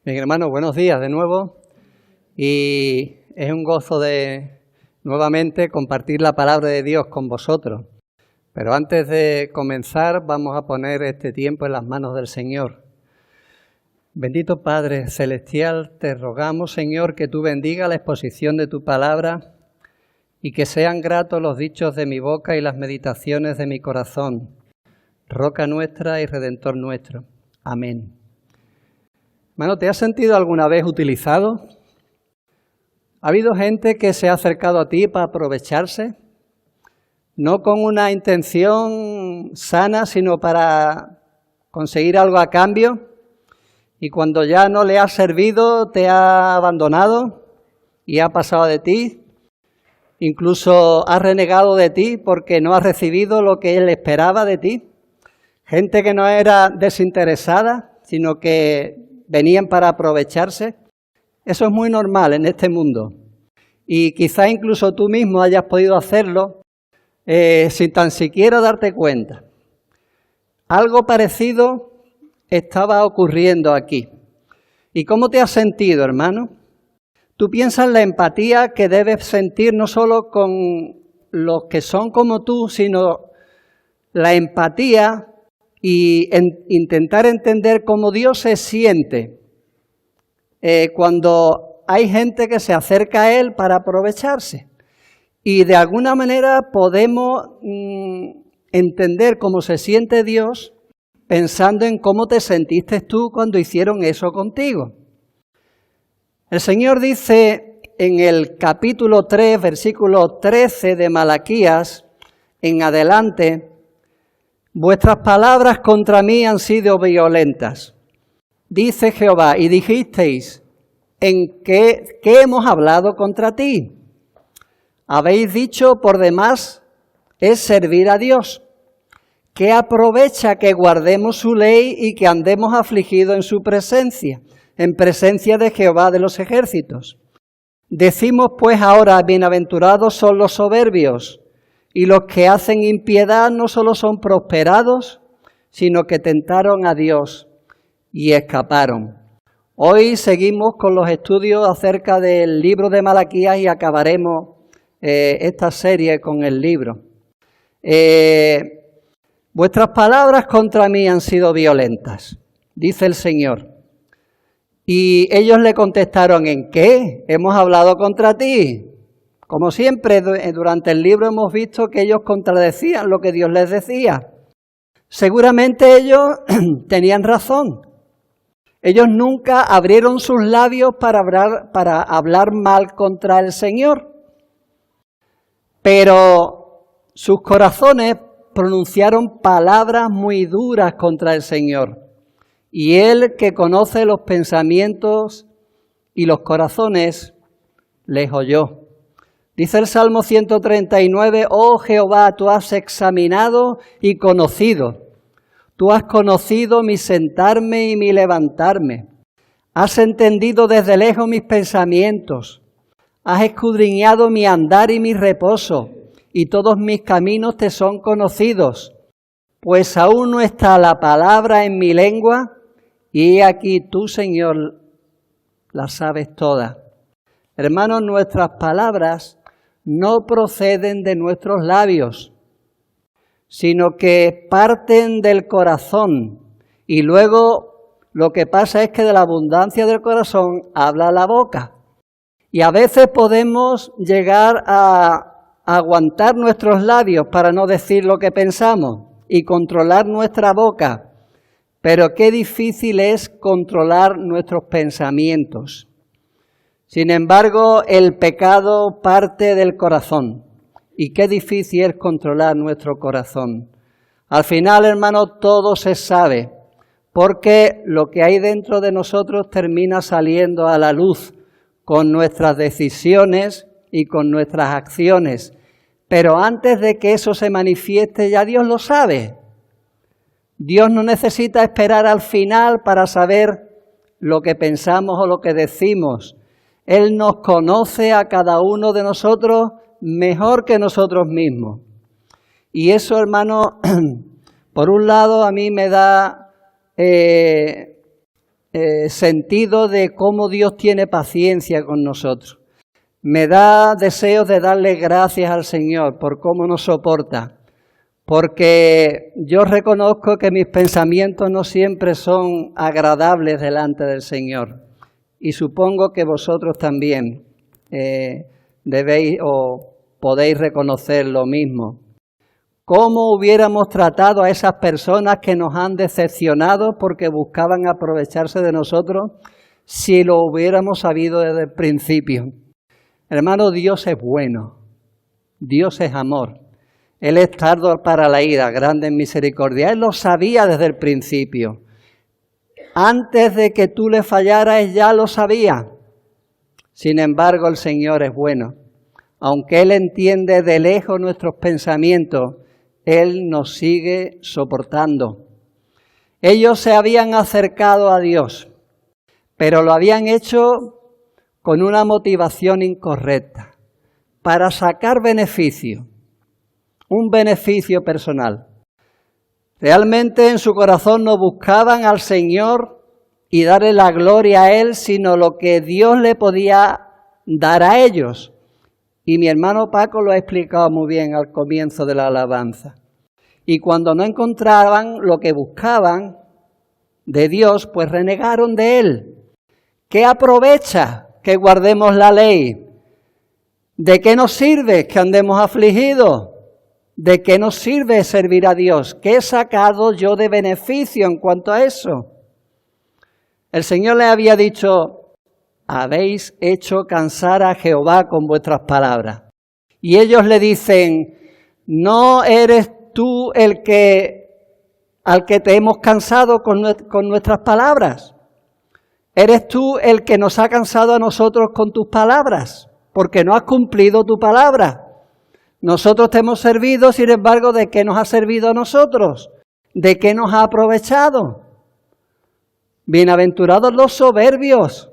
Bien, hermanos, buenos días de nuevo y es un gozo de nuevamente compartir la palabra de Dios con vosotros. Pero antes de comenzar vamos a poner este tiempo en las manos del Señor. Bendito Padre Celestial, te rogamos, Señor, que tú bendiga la exposición de tu palabra y que sean gratos los dichos de mi boca y las meditaciones de mi corazón. Roca nuestra y Redentor nuestro. Amén. Hermano, ¿te has sentido alguna vez utilizado? ¿Ha habido gente que se ha acercado a ti para aprovecharse? No con una intención sana, sino para conseguir algo a cambio. Y cuando ya no le has servido, te ha abandonado y ha pasado de ti. Incluso ha renegado de ti porque no has recibido lo que él esperaba de ti. Gente que no era desinteresada, sino que venían para aprovecharse. Eso es muy normal en este mundo. Y quizá incluso tú mismo hayas podido hacerlo sin tan siquiera darte cuenta. Algo parecido estaba ocurriendo aquí. ¿Y cómo te has sentido, hermano? Tú piensas la empatía que debes sentir no solo con los que son como tú, sino la empatía y intentar entender cómo Dios se siente cuando hay gente que se acerca a Él para aprovecharse. Y de alguna manera podemos entender cómo se siente Dios pensando en cómo te sentiste tú cuando hicieron eso contigo. El Señor dice en el capítulo 3, versículo 13 de Malaquías, en adelante: vuestras palabras contra mí han sido violentas, dice Jehová, y dijisteis, ¿en qué hemos hablado contra ti? Habéis dicho, por demás, es servir a Dios. ¿Qué aprovecha que guardemos su ley y que andemos afligidos en su presencia, en presencia de Jehová de los ejércitos? Decimos pues ahora, bienaventurados son los soberbios, y los que hacen impiedad no solo son prosperados, sino que tentaron a Dios y escaparon. Hoy seguimos con los estudios acerca del libro de Malaquías y acabaremos esta serie con el libro. Vuestras palabras contra mí han sido violentas, dice el Señor. Y ellos le contestaron, ¿en qué hemos hablado contra ti? Como siempre, durante el libro hemos visto que ellos contradecían lo que Dios les decía. Seguramente ellos tenían razón. Ellos nunca abrieron sus labios para hablar mal contra el Señor. Pero sus corazones pronunciaron palabras muy duras contra el Señor. Y Él, que conoce los pensamientos y los corazones, les oyó. Dice el Salmo 139, oh Jehová, tú has examinado y conocido. Tú has conocido mi sentarme y mi levantarme. Has entendido desde lejos mis pensamientos. Has escudriñado mi andar y mi reposo, y todos mis caminos te son conocidos. Pues aún no está la palabra en mi lengua, y aquí tú, Señor, la sabes todas. Hermanos, nuestras palabras no proceden de nuestros labios, sino que parten del corazón. Y luego lo que pasa es que de la abundancia del corazón habla la boca. Y a veces podemos llegar a aguantar nuestros labios para no decir lo que pensamos y controlar nuestra boca. Pero qué difícil es controlar nuestros pensamientos. Sin embargo, el pecado parte del corazón. Y qué difícil es controlar nuestro corazón. Al final, hermano, todo se sabe, porque lo que hay dentro de nosotros termina saliendo a la luz con nuestras decisiones y con nuestras acciones. Pero antes de que eso se manifieste, ya Dios lo sabe. Dios no necesita esperar al final para saber lo que pensamos o lo que decimos. Él nos conoce a cada uno de nosotros mejor que nosotros mismos. Y eso, hermano, por un lado a mí me da sentido de cómo Dios tiene paciencia con nosotros. Me da deseos de darle gracias al Señor por cómo nos soporta, porque yo reconozco que mis pensamientos no siempre son agradables delante del Señor, y supongo que vosotros también debéis o podéis reconocer lo mismo. ¿Cómo hubiéramos tratado a esas personas que nos han decepcionado porque buscaban aprovecharse de nosotros si lo hubiéramos sabido desde el principio? Hermano, Dios es bueno, Dios es amor. Él es tardo para la ira, grande en misericordia. Él lo sabía desde el principio. Antes de que tú le fallaras, Él ya lo sabía. Sin embargo, el Señor es bueno. Aunque Él entiende de lejos nuestros pensamientos, Él nos sigue soportando. Ellos se habían acercado a Dios, pero lo habían hecho con una motivación incorrecta, para sacar beneficio, un beneficio personal. Realmente en su corazón no buscaban al Señor y darle la gloria a Él, sino lo que Dios le podía dar a ellos. Y mi hermano Paco lo ha explicado muy bien al comienzo de la alabanza. Y cuando no encontraban lo que buscaban de Dios, pues renegaron de Él. ¿Qué aprovecha que guardemos la ley? ¿De qué nos sirve que andemos afligidos? ¿De qué nos sirve servir a Dios? ¿Qué he sacado yo de beneficio en cuanto a eso? El Señor le había dicho: habéis hecho cansar a Jehová con vuestras palabras. Y ellos le dicen: ¿no eres tú al que te hemos cansado con nuestras palabras? ¿Eres tú el que nos ha cansado a nosotros con tus palabras? Porque no has cumplido tu palabra. Nosotros te hemos servido, sin embargo, ¿de qué nos ha servido a nosotros? ¿De qué nos ha aprovechado? Bienaventurados los soberbios,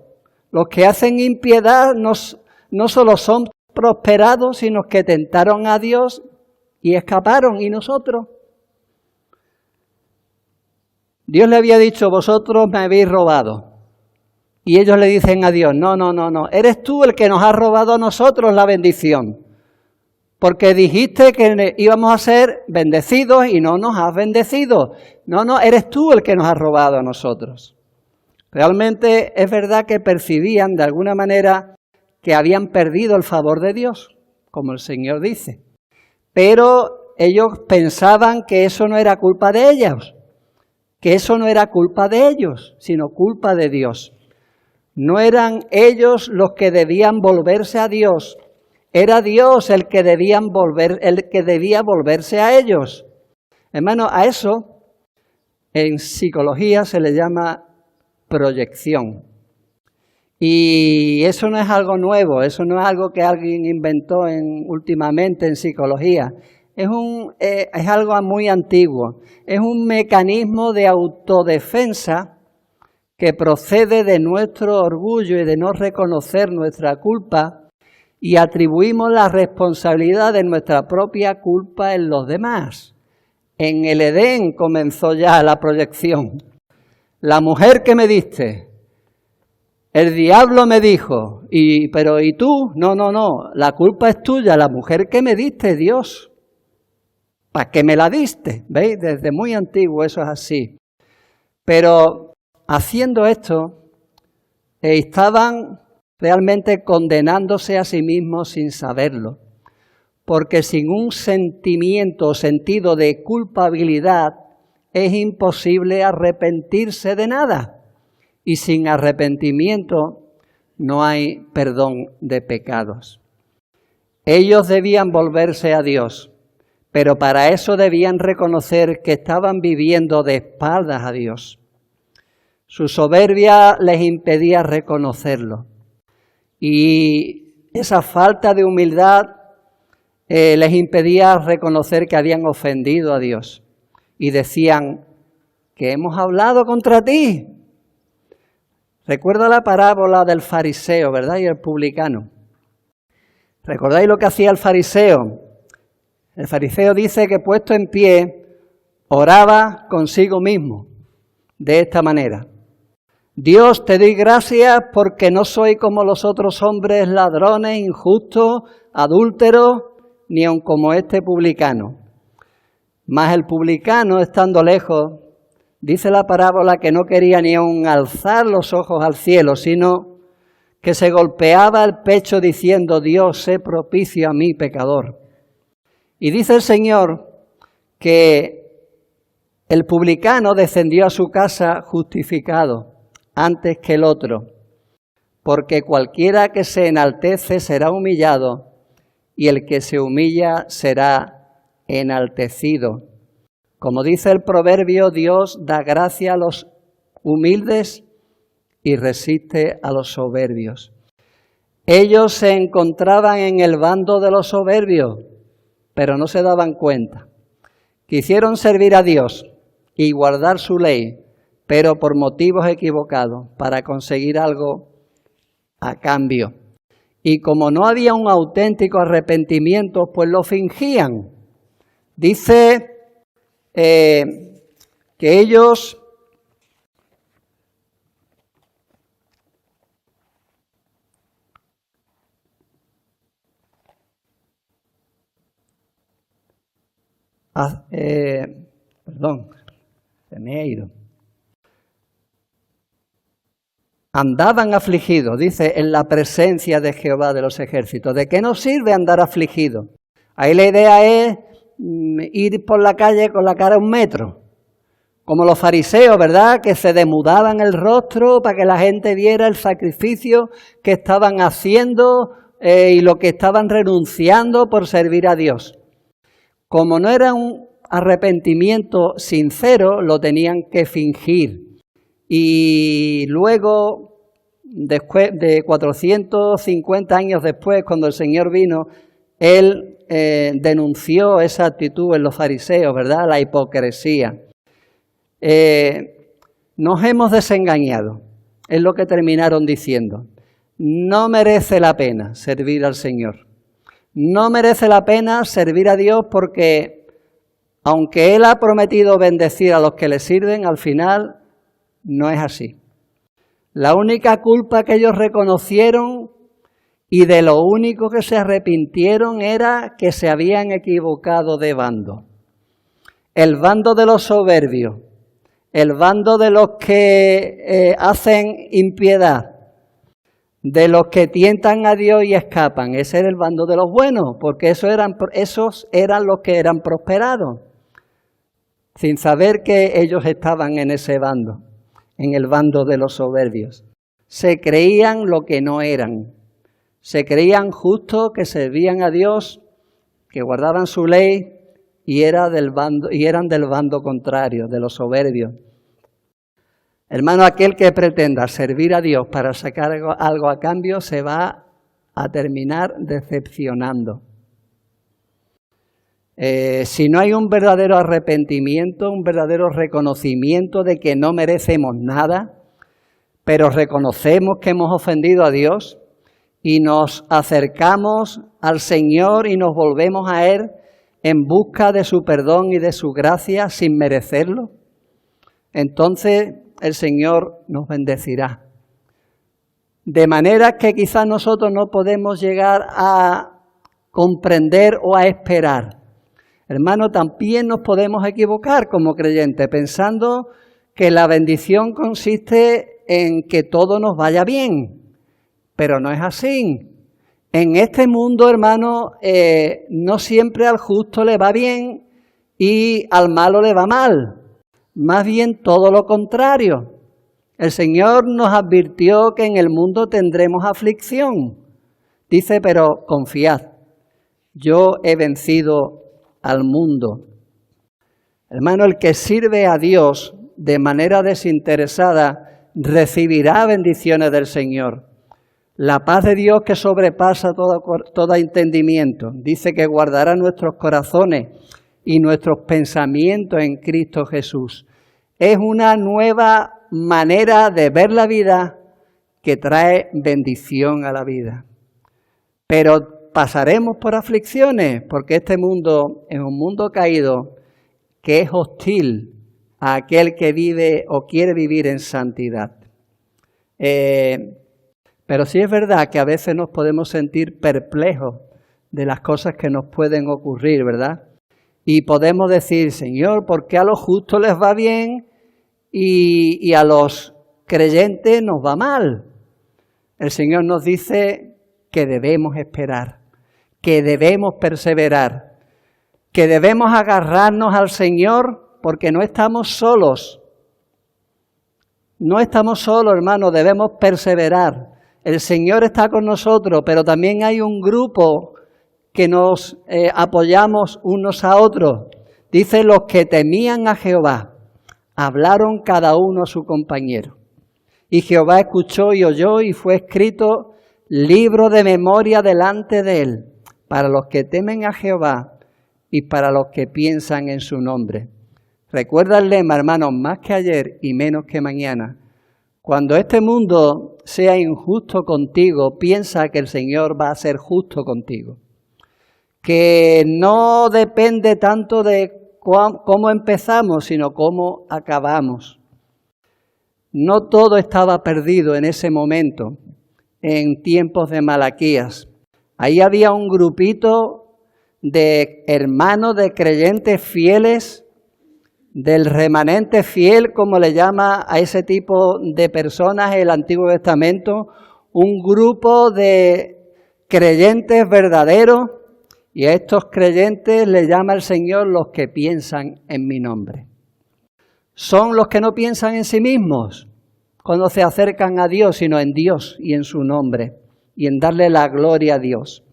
los que hacen impiedad, no solo son prosperados, sino que tentaron a Dios y escaparon. ¿Y nosotros? Dios le había dicho: vosotros me habéis robado. Y ellos le dicen a Dios: no, eres tú el que nos has robado a nosotros la bendición. Porque dijiste que íbamos a ser bendecidos y no nos has bendecido. No, eres tú el que nos has robado a nosotros. Realmente es verdad que percibían de alguna manera que habían perdido el favor de Dios, como el Señor dice. Pero ellos pensaban que eso no era culpa de ellos, que eso no era culpa de ellos, sino culpa de Dios. No eran ellos los que debían volverse a Dios, era Dios el que debía volverse a ellos. Hermano, a eso en psicología se le llama proyección. Y eso no es algo nuevo, eso no es algo que alguien inventó últimamente en psicología. Es algo muy antiguo. Es un mecanismo de autodefensa que procede de nuestro orgullo y de no reconocer nuestra culpa, y atribuimos la responsabilidad de nuestra propia culpa en los demás. En el Edén comenzó ya la proyección. La mujer que me diste, el diablo me dijo, pero ¿y tú? No, la culpa es tuya, la mujer que me diste, Dios. ¿Para qué me la diste? ¿Veis? Desde muy antiguo eso es así. Pero haciendo esto, estaban realmente condenándose a sí mismos sin saberlo. Porque sin un sentimiento o sentido de culpabilidad es imposible arrepentirse de nada. Y sin arrepentimiento no hay perdón de pecados. Ellos debían volverse a Dios, pero para eso debían reconocer que estaban viviendo de espaldas a Dios. Su soberbia les impedía reconocerlo. Y esa falta de humildad les impedía reconocer que habían ofendido a Dios. Y decían: que hemos hablado contra ti. Recuerda la parábola del fariseo, ¿verdad? Y el publicano. ¿Recordáis lo que hacía el fariseo? El fariseo dice que puesto en pie, oraba consigo mismo, de esta manera: Dios, te doy gracias porque no soy como los otros hombres ladrones, injustos, adúlteros, ni aun como este publicano. Mas el publicano, estando lejos, dice la parábola que no quería ni aun alzar los ojos al cielo, sino que se golpeaba el pecho diciendo, Dios, sé propicio a mí, pecador. Y dice el Señor que el publicano descendió a su casa justificado antes que el otro, porque cualquiera que se enaltece será humillado, y el que se humilla será enaltecido. Como dice el proverbio, Dios da gracia a los humildes y resiste a los soberbios. Ellos se encontraban en el bando de los soberbios, pero no se daban cuenta. Quisieron servir a Dios y guardar su ley, pero por motivos equivocados, para conseguir algo a cambio. Y como no había un auténtico arrepentimiento, pues lo fingían. Dice que ellos se me ha ido. Andaban afligidos, dice, en la presencia de Jehová de los ejércitos. ¿De qué nos sirve andar afligidos? Ahí la idea es ir por la calle con la cara 1 metro, como los fariseos, ¿verdad?, que se demudaban el rostro para que la gente viera el sacrificio que estaban haciendo y lo que estaban renunciando por servir a Dios. Como no era un arrepentimiento sincero, lo tenían que fingir. Y luego, después de 450 años después, cuando el Señor vino, Él denunció esa actitud en los fariseos, ¿verdad?, la hipocresía. Nos hemos desengañado, es lo que terminaron diciendo. No merece la pena servir al Señor. No merece la pena servir a Dios porque, aunque Él ha prometido bendecir a los que le sirven, al final no es así. La única culpa que ellos reconocieron y de lo único que se arrepintieron era que se habían equivocado de bando. El bando de los soberbios, el bando de los que hacen impiedad, de los que tientan a Dios y escapan. Ese era el bando de los buenos, porque esos eran los que eran prosperados, sin saber que ellos estaban en ese bando, en el bando de los soberbios. Se creían lo que no eran. Se creían justos, que servían a Dios, que guardaban su ley y eran del bando contrario, de los soberbios. Hermano, aquel que pretenda servir a Dios para sacar algo a cambio se va a terminar decepcionando. Si no hay un verdadero arrepentimiento, un verdadero reconocimiento de que no merecemos nada, pero reconocemos que hemos ofendido a Dios y nos acercamos al Señor y nos volvemos a Él en busca de su perdón y de su gracia sin merecerlo, entonces el Señor nos bendecirá. De manera que quizás nosotros no podemos llegar a comprender o a esperar. Hermano, también nos podemos equivocar como creyentes, pensando que la bendición consiste en que todo nos vaya bien, pero no es así. En este mundo, hermano, no siempre al justo le va bien y al malo le va mal. Más bien todo lo contrario. El Señor nos advirtió que en el mundo tendremos aflicción. Dice, pero confiad, yo he vencido al mundo. Hermano, el que sirve a Dios de manera desinteresada recibirá bendiciones del Señor. La paz de Dios que sobrepasa todo entendimiento. Dice que guardará nuestros corazones y nuestros pensamientos en Cristo Jesús. Es una nueva manera de ver la vida que trae bendición a la vida. Pero pasaremos por aflicciones, porque este mundo es un mundo caído que es hostil a aquel que vive o quiere vivir en santidad. Pero sí es verdad que a veces nos podemos sentir perplejos de las cosas que nos pueden ocurrir, ¿verdad? Y podemos decir, Señor, ¿por qué a los justos les va bien y a los creyentes nos va mal? El Señor nos dice que debemos esperar, que debemos perseverar, que debemos agarrarnos al Señor porque no estamos solos. No estamos solos, hermanos, debemos perseverar. El Señor está con nosotros, pero también hay un grupo que nos apoyamos unos a otros. Dice, los que temían a Jehová, hablaron cada uno a su compañero. Y Jehová escuchó y oyó y fue escrito libro de memoria delante de él, para los que temen a Jehová y para los que piensan en su nombre. Recuerda el lema, hermanos, más que ayer y menos que mañana. Cuando este mundo sea injusto contigo, piensa que el Señor va a ser justo contigo. Que no depende tanto de cómo empezamos, sino cómo acabamos. No todo estaba perdido en ese momento, en tiempos de Malaquías. Ahí había un grupito de hermanos, de creyentes fieles, del remanente fiel, como le llama a ese tipo de personas el Antiguo Testamento, un grupo de creyentes verdaderos, y a estos creyentes le llama el Señor los que piensan en mi nombre. Son los que no piensan en sí mismos cuando se acercan a Dios, sino en Dios y en su nombre, y en darle la gloria a Dios.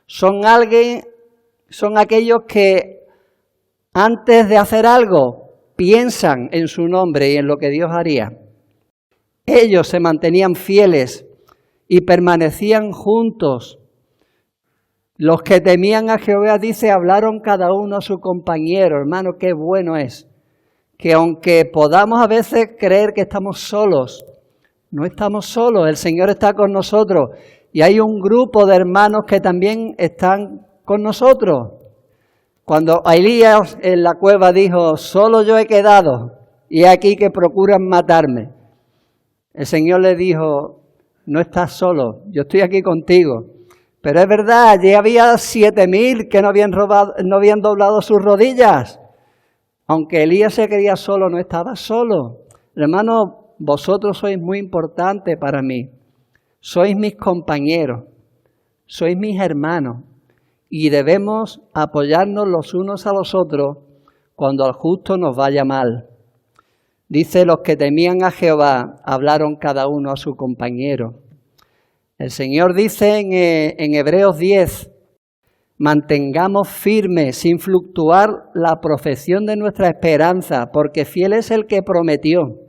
Son aquellos que antes de hacer algo piensan en su nombre y en lo que Dios haría. Ellos se mantenían fieles y permanecían juntos. Los que temían a Jehová, dice, hablaron cada uno a su compañero. Hermano, qué bueno es que aunque podamos a veces creer que estamos solos, no estamos solos, el Señor está con nosotros. Y hay un grupo de hermanos que también están con nosotros. Cuando Elías en la cueva dijo, solo yo he quedado, y aquí que procuran matarme, el Señor le dijo, no estás solo, yo estoy aquí contigo. Pero es verdad, allí había 7,000 que no habían doblado sus rodillas. Aunque Elías se creía solo, no estaba solo. Hermano, vosotros sois muy importantes para mí. Sois mis compañeros, sois mis hermanos. Y debemos apoyarnos los unos a los otros cuando al justo nos vaya mal. Dice, los que temían a Jehová, hablaron cada uno a su compañero. El Señor dice en Hebreos 10, mantengamos firme, sin fluctuar, la profesión de nuestra esperanza, porque fiel es el que prometió.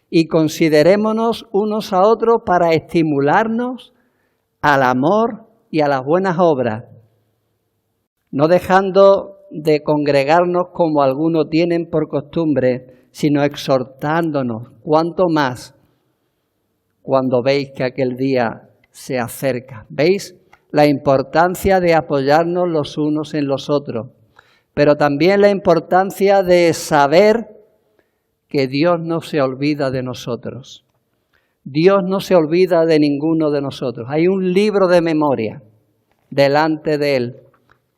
Y considerémonos unos a otros para estimularnos al amor y a las buenas obras, no dejando de congregarnos como algunos tienen por costumbre, sino exhortándonos, cuanto más cuando veis que aquel día se acerca. ¿Veis la importancia de apoyarnos los unos en los otros? Pero también la importancia de saber que Dios no se olvida de nosotros. Dios no se olvida de ninguno de nosotros. Hay un libro de memoria delante de Él,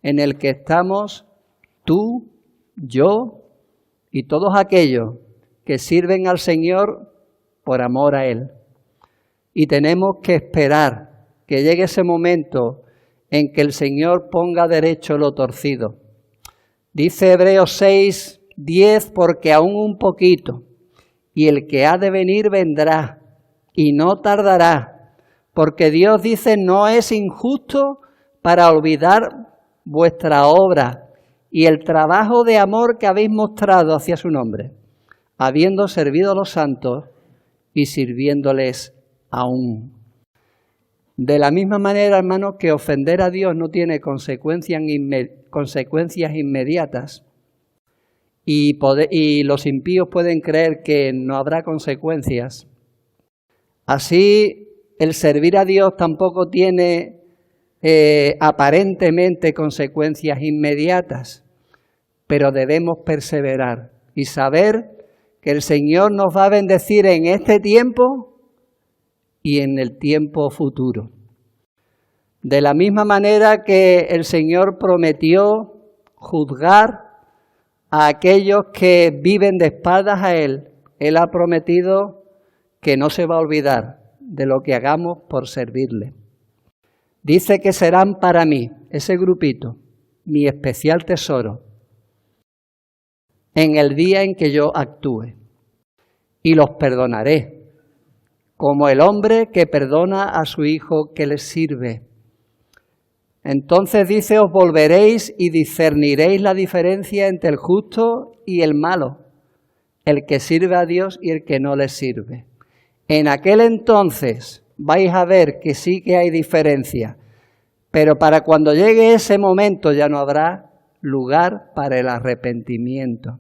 en el que estamos tú, yo y todos aquellos que sirven al Señor por amor a Él. Y tenemos que esperar que llegue ese momento en que el Señor ponga derecho lo torcido. Dice Hebreos 6:10, porque aún un poquito, y el que ha de venir vendrá, y no tardará, porque Dios dice, no es injusto para olvidar vuestra obra y el trabajo de amor que habéis mostrado hacia su nombre, habiendo servido a los santos y sirviéndoles aún. De la misma manera, hermanos, que ofender a Dios no tiene consecuencias inmediatas y los impíos pueden creer que no habrá consecuencias. Así, el servir a Dios tampoco tiene aparentemente consecuencias inmediatas, pero debemos perseverar y saber que el Señor nos va a bendecir en este tiempo y en el tiempo futuro. De la misma manera que el Señor prometió juzgar a aquellos que viven de espaldas a Él, Él ha prometido que no se va a olvidar de lo que hagamos por servirle. Dice que serán para mí, ese grupito, mi especial tesoro, en el día en que yo actúe. Y los perdonaré, como el hombre que perdona a su hijo que le sirve. Entonces dice, os volveréis y discerniréis la diferencia entre el justo y el malo, el que sirve a Dios y el que no le sirve. En aquel entonces vais a ver que sí que hay diferencia, pero para cuando llegue ese momento ya no habrá lugar para el arrepentimiento.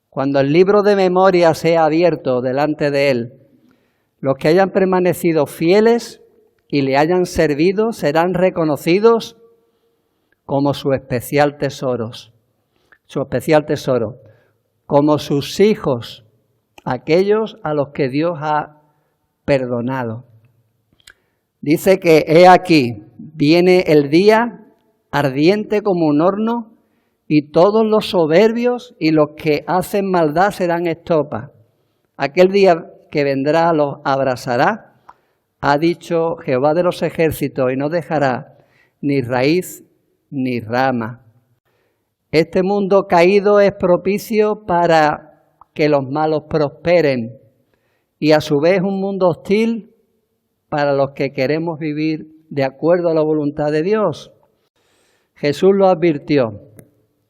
Cuando el libro de memoria sea abierto delante de Él, los que hayan permanecido fieles y le hayan servido serán reconocidos como su especial tesoro, como sus hijos, aquellos a los que Dios ha perdonado. Dice que he aquí, viene el día ardiente como un horno, y todos los soberbios y los que hacen maldad serán estopa. Aquel día que vendrá los abrasará, ha dicho Jehová de los ejércitos, y no dejará ni raíz ni rama. Este mundo caído es propicio para que los malos prosperen, y a su vez un mundo hostil para los que queremos vivir de acuerdo a la voluntad de Dios. Jesús lo advirtió.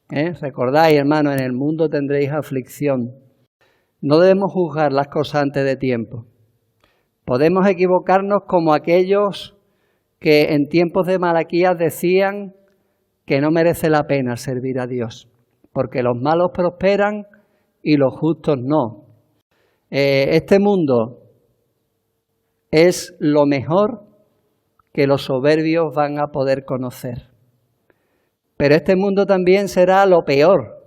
Recordáis, hermanos, en el mundo tendréis aflicción. No debemos juzgar las cosas antes de tiempo. Podemos equivocarnos como aquellos que en tiempos de Malaquías decían que no merece la pena servir a Dios, porque los malos prosperan y los justos no. Este mundo es lo mejor que los soberbios van a poder conocer. Pero este mundo también será lo peor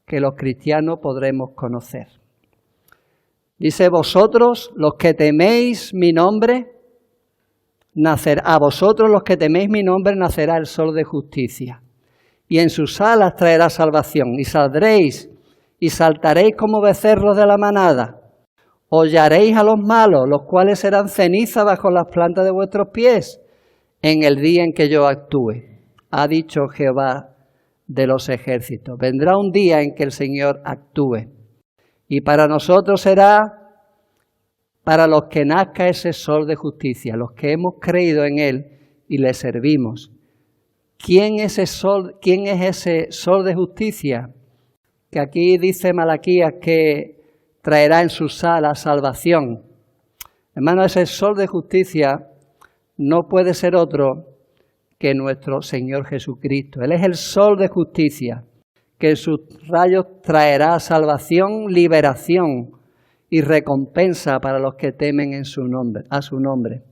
que los cristianos podremos conocer. Dice, vosotros los que teméis mi nombre, a vosotros los que teméis mi nombre nacerá el sol de justicia, y en sus alas traerá salvación, y saldréis y saltaréis como becerros de la manada, hollaréis a los malos, los cuales serán ceniza bajo las plantas de vuestros pies, en el día en que yo actúe, ha dicho Jehová de los ejércitos. Vendrá un día en que el Señor actúe. Y para nosotros será para los que nazca ese sol de justicia, los que hemos creído en Él y le servimos. ¿Quién es ese sol de justicia? Que aquí dice Malaquías que traerá en sus alas salvación. Hermano, ese sol de justicia no puede ser otro que nuestro Señor Jesucristo. Él es el sol de justicia, que en sus rayos traerá salvación, liberación y recompensa para los que temen a su nombre.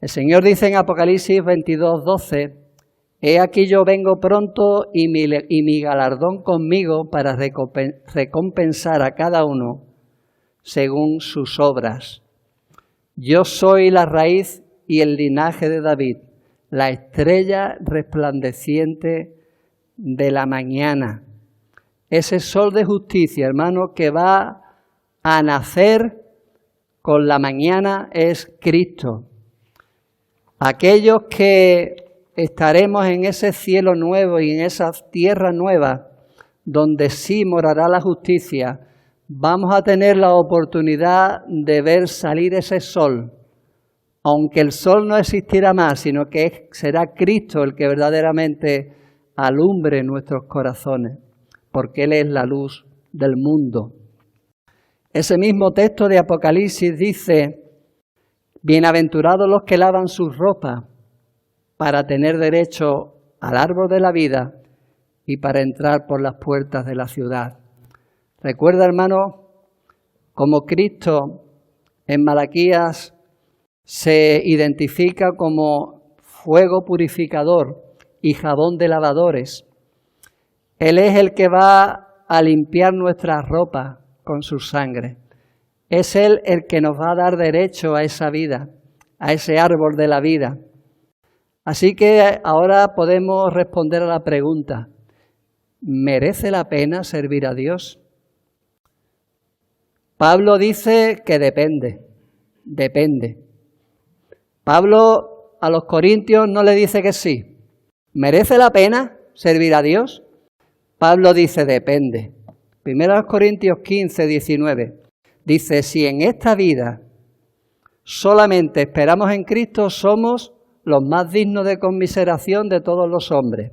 El Señor dice en Apocalipsis 22:12, he aquí yo vengo pronto y mi galardón conmigo para recompensar a cada uno según sus obras. Yo soy la raíz y el linaje de David, la estrella resplandeciente de la mañana. Ese sol de justicia, hermano, que va a nacer con la mañana es Cristo. Aquellos que estaremos en ese cielo nuevo y en esa tierra nueva, donde sí morará la justicia, vamos a tener la oportunidad de ver salir ese sol. Aunque el sol no existirá más, sino que será Cristo el que verdaderamente alumbre nuestros corazones, porque Él es la luz del mundo. Ese mismo texto de Apocalipsis dice, bienaventurados los que lavan sus ropas para tener derecho al árbol de la vida y para entrar por las puertas de la ciudad. Recuerda, hermano, como Cristo en Malaquías se identifica como fuego purificador y jabón de lavadores. Él es el que va a limpiar nuestras ropas con su sangre. Es Él el que nos va a dar derecho a esa vida, a ese árbol de la vida. Así que ahora podemos responder a la pregunta, ¿merece la pena servir a Dios? Pablo dice que depende. Pablo a los corintios no le dice que sí. ¿Merece la pena servir a Dios? Pablo dice depende. 1 Corintios 15, 19. Dice, si en esta vida solamente esperamos en Cristo, somos los más dignos de conmiseración de todos los hombres.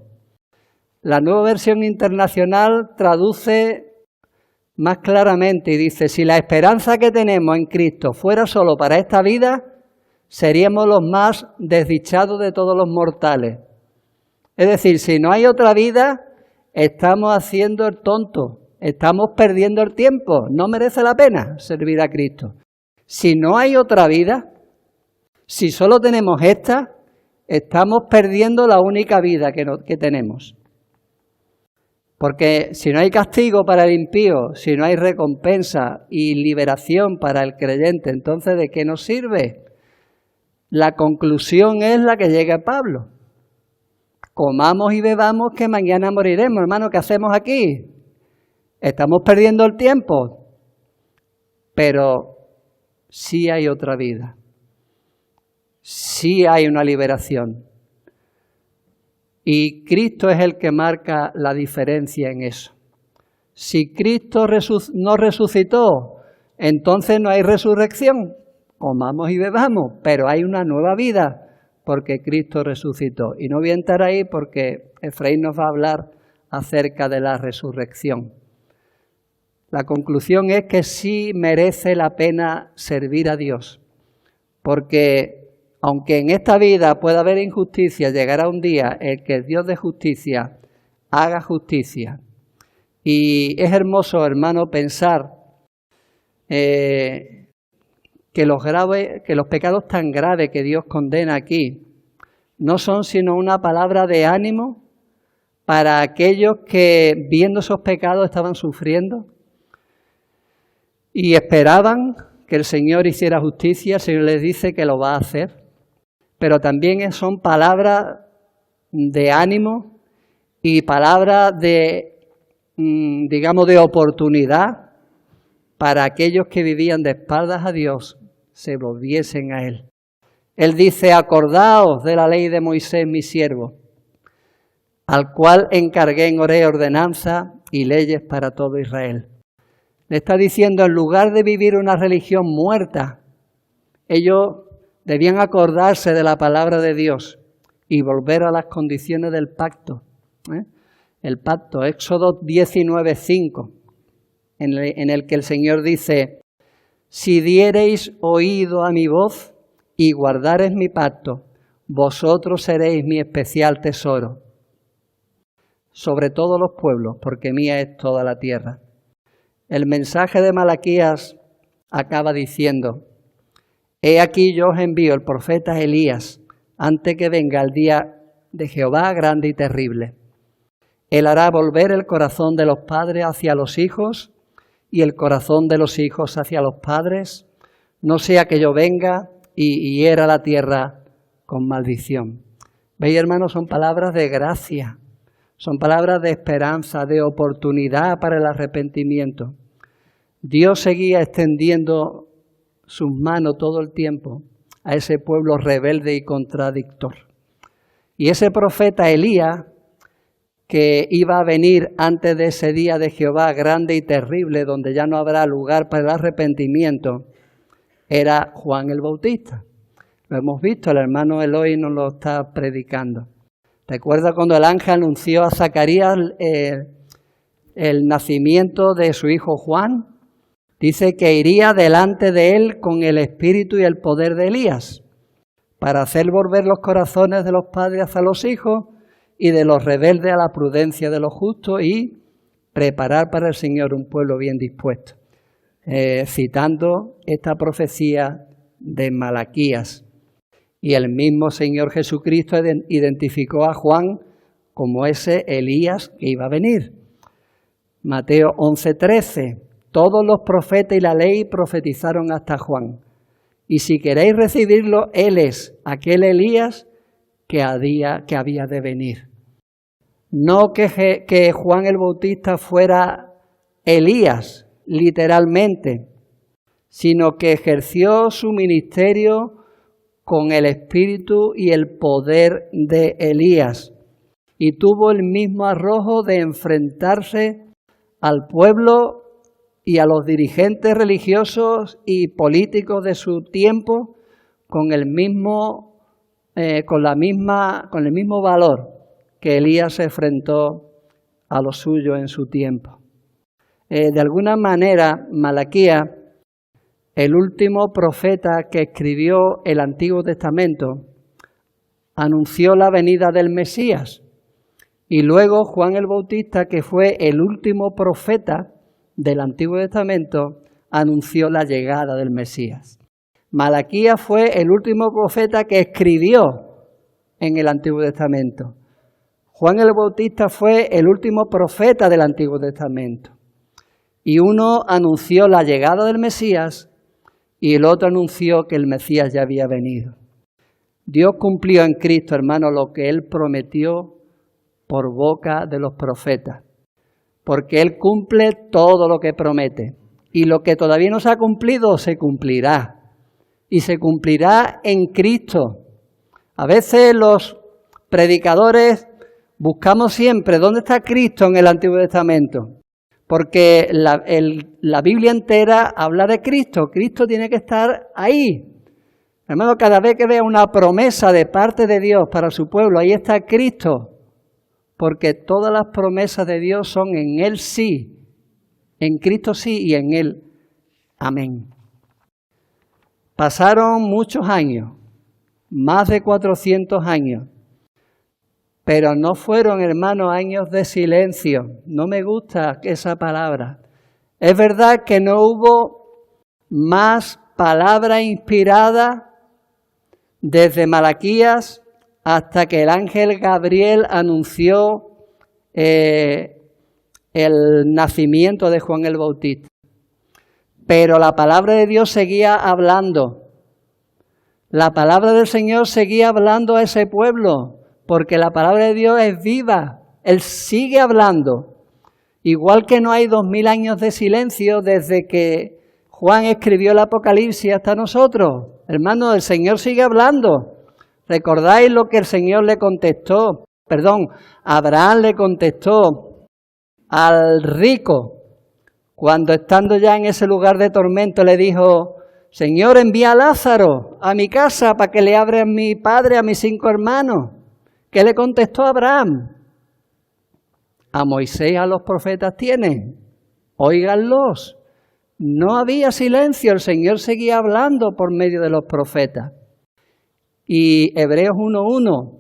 La Nueva Versión Internacional traduce más claramente y dice, si la esperanza que tenemos en Cristo fuera solo para esta vida, seríamos los más desdichados de todos los mortales. Es decir, si no hay otra vida, estamos haciendo el tonto, estamos perdiendo el tiempo, no merece la pena servir a Cristo. Si no hay otra vida, si solo tenemos esta, estamos perdiendo la única vida que tenemos. Porque si no hay castigo para el impío, si no hay recompensa y liberación para el creyente, entonces ¿de qué nos sirve? La conclusión es la que llega a Pablo. Comamos y bebamos que mañana moriremos. Hermano, ¿qué hacemos aquí? Estamos perdiendo el tiempo. Pero sí hay otra vida. Sí hay una liberación. Y Cristo es el que marca la diferencia en eso. Si Cristo no resucitó, entonces no hay resurrección. Comamos y bebamos, pero hay una nueva vida porque Cristo resucitó. Y no voy a entrar ahí porque Efraín nos va a hablar acerca de la resurrección. La conclusión es que sí merece la pena servir a Dios, porque aunque en esta vida pueda haber injusticia, llegará un día el que Dios de justicia haga justicia. Y es hermoso, hermano, pensar que los pecados tan graves que Dios condena aquí no son sino una palabra de ánimo para aquellos que viendo esos pecados estaban sufriendo y esperaban que el Señor hiciera justicia. El Señor les dice que lo va a hacer, pero también son palabras de ánimo y palabras de, digamos, de oportunidad para aquellos que vivían de espaldas a Dios, se volviesen a Él. Él dice, acordaos de la ley de Moisés, mi siervo, al cual encargué en ordenanza y leyes para todo Israel. Le está diciendo, en lugar de vivir una religión muerta, ellos debían acordarse de la palabra de Dios y volver a las condiciones del pacto. El pacto, Éxodo 19:5, en el que el Señor dice, si diereis oído a mi voz y guardareis mi pacto, vosotros seréis mi especial tesoro sobre todos los pueblos, porque mía es toda la tierra. El mensaje de Malaquías acaba diciendo, he aquí yo os envío el profeta Elías, antes que venga el día de Jehová grande y terrible. Él hará volver el corazón de los padres hacia los hijos y el corazón de los hijos hacia los padres, no sea que yo venga y hiera la tierra con maldición. ¿Veis, hermanos? Son palabras de gracia, son palabras de esperanza, de oportunidad para el arrepentimiento. Dios seguía extendiendo sus manos todo el tiempo a ese pueblo rebelde y contradictor. Y ese profeta Elías, que iba a venir antes de ese día de Jehová grande y terrible, donde ya no habrá lugar para el arrepentimiento, era Juan el Bautista. Lo hemos visto, el hermano Eloy nos lo está predicando. ¿Recuerda cuando el ángel anunció a Zacarías el nacimiento de su hijo Juan? Dice que iría delante de él con el espíritu y el poder de Elías, para hacer volver los corazones de los padres hacia los hijos y de los rebeldes a la prudencia de los justos y preparar para el Señor un pueblo bien dispuesto. Citando esta profecía de Malaquías. Y el mismo Señor Jesucristo identificó a Juan como ese Elías que iba a venir. Mateo 11:13. Todos los profetas y la ley profetizaron hasta Juan. Y si queréis recibirlo, él es aquel Elías que había de venir. No que Juan el Bautista fuera Elías, literalmente, sino que ejerció su ministerio con el espíritu y el poder de Elías, y tuvo el mismo arrojo de enfrentarse al pueblo y a los dirigentes religiosos y políticos de su tiempo con el mismo valor que Elías se enfrentó a lo suyo en su tiempo. De alguna manera, Malaquías, el último profeta que escribió el Antiguo Testamento, anunció la venida del Mesías. Y luego Juan el Bautista, que fue el último profeta del Antiguo Testamento, anunció la llegada del Mesías. Malaquías fue el último profeta que escribió en el Antiguo Testamento. Juan el Bautista fue el último profeta del Antiguo Testamento. Y uno anunció la llegada del Mesías y el otro anunció que el Mesías ya había venido. Dios cumplió en Cristo, hermano, lo que Él prometió por boca de los profetas. Porque Él cumple todo lo que promete. Y lo que todavía no se ha cumplido, se cumplirá. Y se cumplirá en Cristo. A veces los predicadores buscamos siempre dónde está Cristo en el Antiguo Testamento. Porque la Biblia entera habla de Cristo. Cristo tiene que estar ahí. Hermano, cada vez que vea una promesa de parte de Dios para su pueblo, ahí está Cristo. Porque todas las promesas de Dios son en Él sí. En Cristo sí y en Él amén. Pasaron muchos años, más de 400 años. Pero no fueron, hermanos, años de silencio. No me gusta esa palabra. Es verdad que no hubo más palabra inspirada desde Malaquías hasta que el ángel Gabriel anunció el nacimiento de Juan el Bautista. Pero la palabra de Dios seguía hablando. La palabra del Señor seguía hablando a ese pueblo. Porque la palabra de Dios es viva, Él sigue hablando. Igual que no hay 2000 años de silencio desde que Juan escribió el Apocalipsis hasta nosotros. Hermano, el Señor sigue hablando. ¿Recordáis lo que el Señor le contestó? Abraham le contestó al rico, cuando estando ya en ese lugar de tormento le dijo: Señor, envía a Lázaro a mi casa para que le abra a mi padre, a mis 5 hermanos. ¿Qué le contestó Abraham? A Moisés y a los profetas tienen, óiganlos. No había silencio, el Señor seguía hablando por medio de los profetas. Y Hebreos 1:1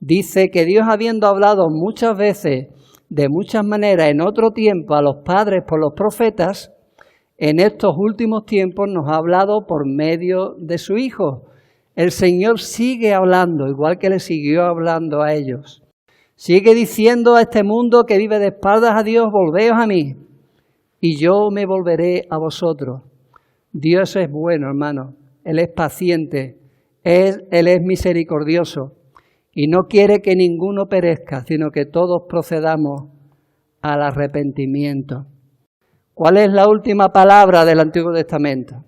dice que Dios, habiendo hablado muchas veces, de muchas maneras, en otro tiempo a los padres por los profetas, en estos últimos tiempos nos ha hablado por medio de su Hijo. El Señor sigue hablando, igual que le siguió hablando a ellos. Sigue diciendo a este mundo que vive de espaldas a Dios: volveos a mí, y yo me volveré a vosotros. Dios es bueno, hermano. Él es paciente, Él es misericordioso, y no quiere que ninguno perezca, sino que todos procedamos al arrepentimiento. ¿Cuál es la última palabra del Antiguo Testamento?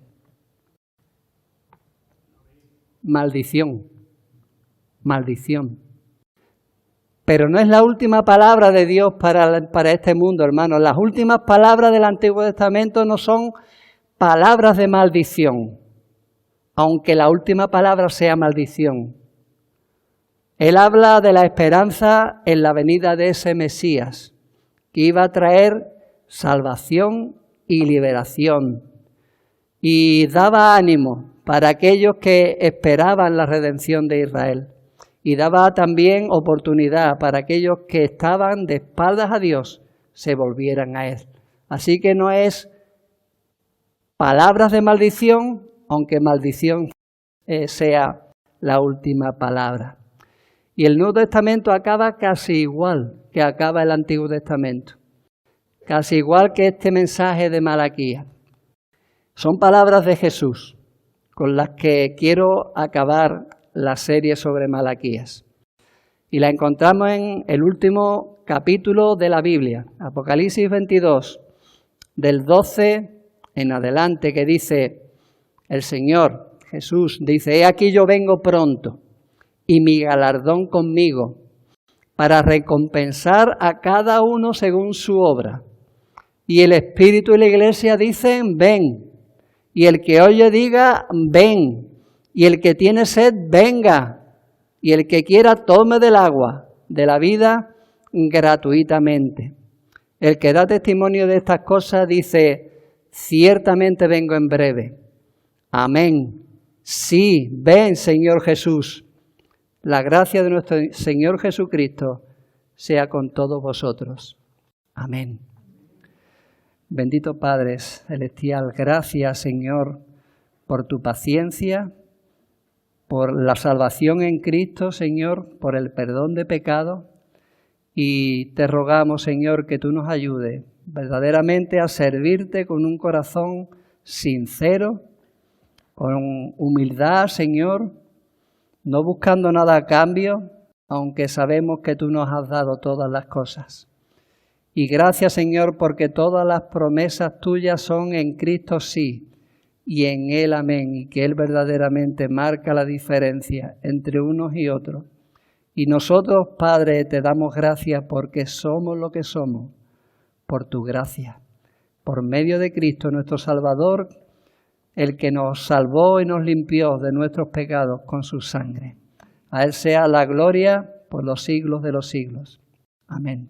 Maldición. Maldición. Pero no es la última palabra de Dios para este mundo, hermanos. Las últimas palabras del Antiguo Testamento no son palabras de maldición, aunque la última palabra sea maldición. Él habla de la esperanza en la venida de ese Mesías, que iba a traer salvación y liberación, y daba ánimo para aquellos que esperaban la redención de Israel, y daba también oportunidad para aquellos que estaban de espaldas a Dios, se volvieran a Él. Así que no es palabras de maldición, aunque maldición sea la última palabra. Y el Nuevo Testamento acaba casi igual que acaba el Antiguo Testamento. casi igual que este mensaje de Malaquías. Son palabras de Jesús con las que quiero acabar la serie sobre Malaquías. Y la encontramos en el último capítulo de la Biblia, Apocalipsis 22, del 12 en adelante, que dice, el Señor Jesús dice, he aquí yo vengo pronto, y mi galardón conmigo, para recompensar a cada uno según su obra. Y el Espíritu y la Iglesia dicen, ven. Y el que oye diga, ven. Y el que tiene sed, venga. Y el que quiera, tome del agua de la vida gratuitamente. El que da testimonio de estas cosas dice, ciertamente vengo en breve. Amén. Sí, ven, Señor Jesús. La gracia de nuestro Señor Jesucristo sea con todos vosotros. Amén. Bendito Padre Celestial, gracias, Señor, por tu paciencia, por la salvación en Cristo, Señor, por el perdón de pecados. Y te rogamos, Señor, que tú nos ayudes verdaderamente a servirte con un corazón sincero, con humildad, Señor, no buscando nada a cambio, aunque sabemos que tú nos has dado todas las cosas. Y gracias, Señor, porque todas las promesas tuyas son en Cristo sí, y en Él amén, y que Él verdaderamente marca la diferencia entre unos y otros. Y nosotros, Padre, te damos gracias porque somos lo que somos, por tu gracia, por medio de Cristo, nuestro Salvador, el que nos salvó y nos limpió de nuestros pecados con su sangre. A Él sea la gloria por los siglos de los siglos. Amén.